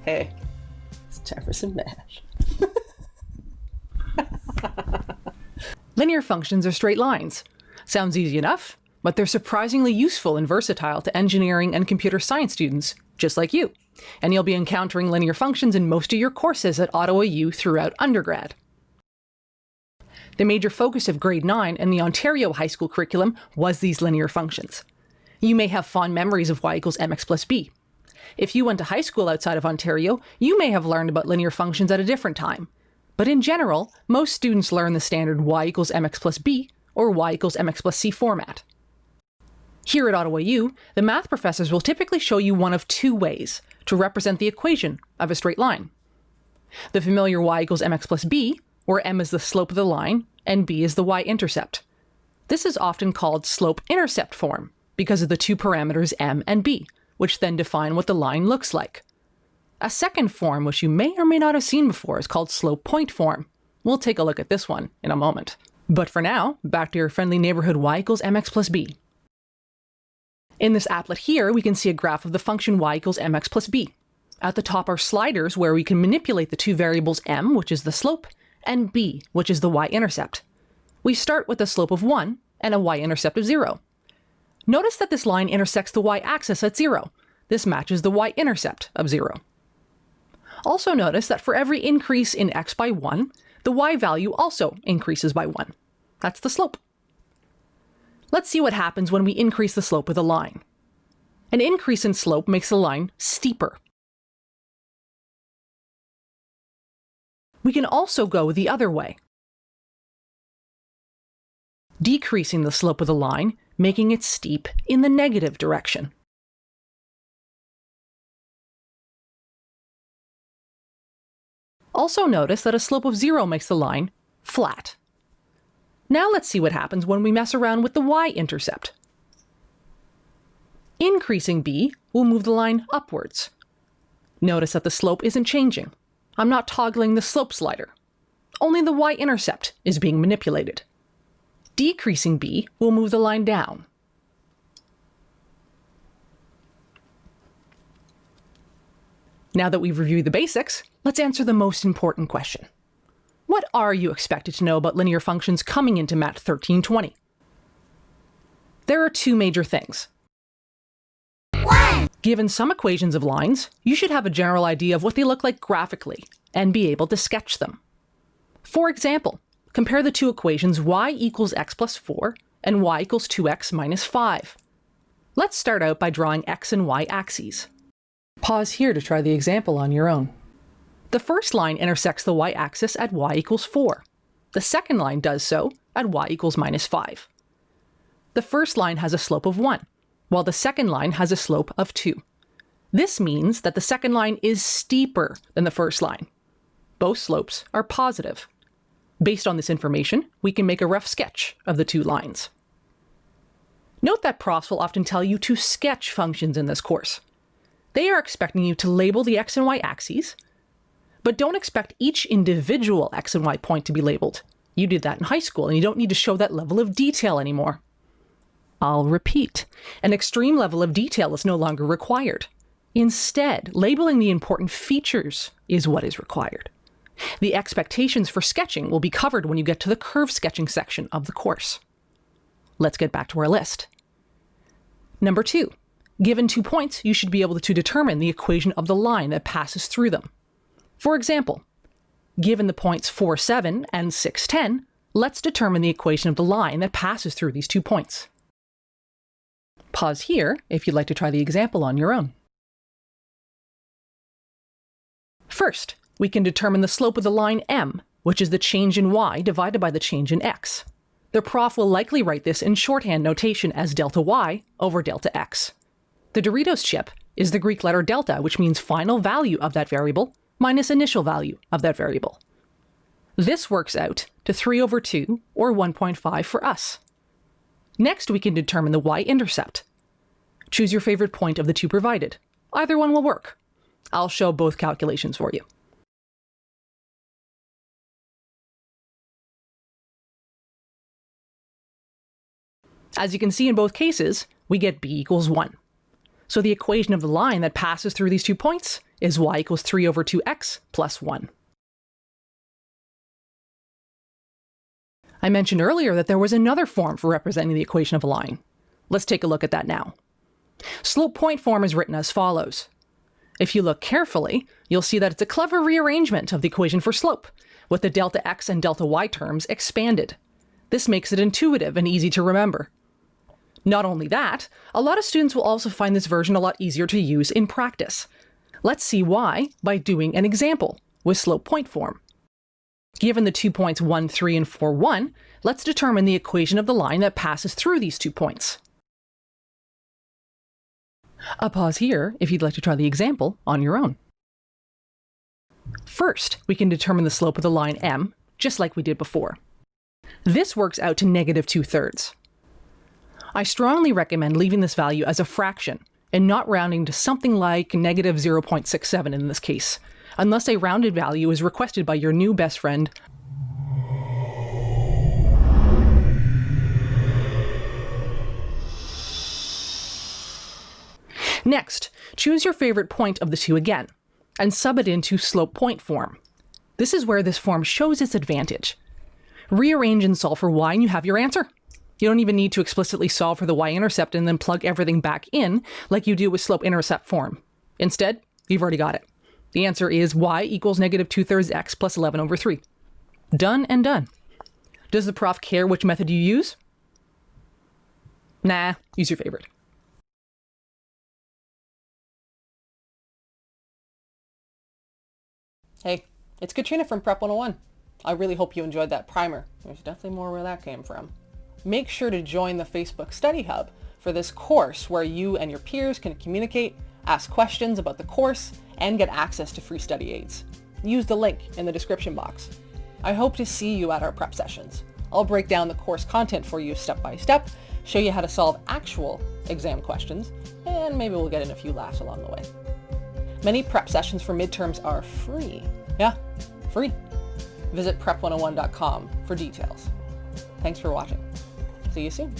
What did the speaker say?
Hey, it's time for some MASc. Linear functions are straight lines. Sounds easy enough, but they're surprisingly useful and versatile to engineering and computer science students, just like you. And you'll be encountering linear functions in most of your courses at Ottawa U throughout undergrad. The major focus of grade 9 in the Ontario high school curriculum was these linear functions. You may have fond memories of y equals mx plus b. If you went to high school outside of Ontario, you may have learned about linear functions at a different time. But in general, most students learn the standard y equals mx plus b or y equals mx plus c format. Here at Ottawa U, the math professors will typically show you one of two ways to represent the equation of a straight line. The familiar y equals mx plus b, where m is the slope of the line and b is the y-intercept. This is often called slope-intercept form because of the two parameters m and b, which then define what the line looks like. A second form, which you may or may not have seen before, is called slope-point form. We'll take a look at this one in a moment. But for now, back to your friendly neighborhood y equals mx plus b. In this applet here, we can see a graph of the function y equals mx plus b. At the top are sliders where we can manipulate the two variables m, which is the slope, and b, which is the y-intercept. We start with a slope of 1 and a y-intercept of 0. Notice that this line intersects the y-axis at 0. This matches the y-intercept of 0. Also notice that for every increase in x by 1, the y value also increases by 1. That's the slope. Let's see what happens when we increase the slope of the line. An increase in slope makes the line steeper. We can also go the other way, decreasing the slope of the line, making it steep in the negative direction. Also notice that a slope of 0 makes the line flat. Now let's see what happens when we mess around with the y-intercept. Increasing b will move the line upwards. Notice that the slope isn't changing. I'm not toggling the slope slider. Only the y-intercept is being manipulated. Decreasing b will move the line down. Now that we've reviewed the basics, let's answer the most important question. What are you expected to know about linear functions coming into Math 1320? There are two major things. 1. Given some equations of lines, you should have a general idea of what they look like graphically and be able to sketch them. For example, compare the two equations y equals x plus 4 and y equals 2x minus 5. Let's start out by drawing x and y axes. Pause here to try the example on your own. The first line intersects the y-axis at y equals 4. The second line does so at y equals minus 5. The first line has a slope of 1, while the second line has a slope of 2. This means that the second line is steeper than the first line. Both slopes are positive. Based on this information, we can make a rough sketch of the two lines. Note that profs will often tell you to sketch functions in this course. They are expecting you to label the x and y axes, but don't expect each individual x and y point to be labeled. You did that in high school, and you don't need to show that level of detail anymore. I'll repeat, an extreme level of detail is no longer required. Instead, labeling the important features is what is required. The expectations for sketching will be covered when you get to the curve sketching section of the course. Let's get back to our list. Number 2. Given 2 points, you should be able to determine the equation of the line that passes through them. For example, given the points 4, 7 and 6, 10, let's determine the equation of the line that passes through these 2 points. Pause here if you'd like to try the example on your own. First, we can determine the slope of the line m, which is the change in y divided by the change in x. The prof will likely write this in shorthand notation as delta y over delta x. The Doritos chip is the Greek letter delta, which means final value of that variable minus initial value of that variable. This works out to 3 over 2, or 1.5 for us. Next, we can determine the y-intercept. Choose your favorite point of the two provided. Either one will work. I'll show both calculations for you. As you can see in both cases, we get b equals 1. So the equation of the line that passes through these 2 points is y equals 3 over 2x plus 1. I mentioned earlier that there was another form for representing the equation of a line. Let's take a look at that now. Slope-point form is written as follows. If you look carefully, you'll see that it's a clever rearrangement of the equation for slope, with the delta x and delta y terms expanded. This makes it intuitive and easy to remember. Not only that, a lot of students will also find this version a lot easier to use in practice. Let's see why by doing an example with slope-point form. Given the 2 points 1, 3, and 4, 1, let's determine the equation of the line that passes through these 2 points. I'll pause here if you'd like to try the example on your own. First, we can determine the slope of the line m, just like we did before. This works out to -2/3. I strongly recommend leaving this value as a fraction and not rounding to something like -0.67 in this case, unless a rounded value is requested by your new best friend. Next, choose your favorite point of the 2 again, and sub it into slope-point form. This is where this form shows its advantage. Rearrange and solve for y and you have your answer. You don't even need to explicitly solve for the y-intercept and then plug everything back in like you do with slope-intercept form. Instead, you've already got it. The answer is y equals -2/3 x plus 11 over 3. Done and done. Does the prof care which method you use? Nah, use your favorite. Hey, it's Katrina from Prep 101. I really hope you enjoyed that primer. There's definitely more where that came from. Make sure to join the Facebook Study Hub for this course where you and your peers can communicate, ask questions about the course, and get access to free study aids. Use the link in the description box. I hope to see you at our prep sessions. I'll break down the course content for you step by step, show you how to solve actual exam questions, and maybe we'll get in a few laughs along the way. Many prep sessions for midterms are free. Yeah, free. Visit prep101.com for details. Thanks for watching. See you soon.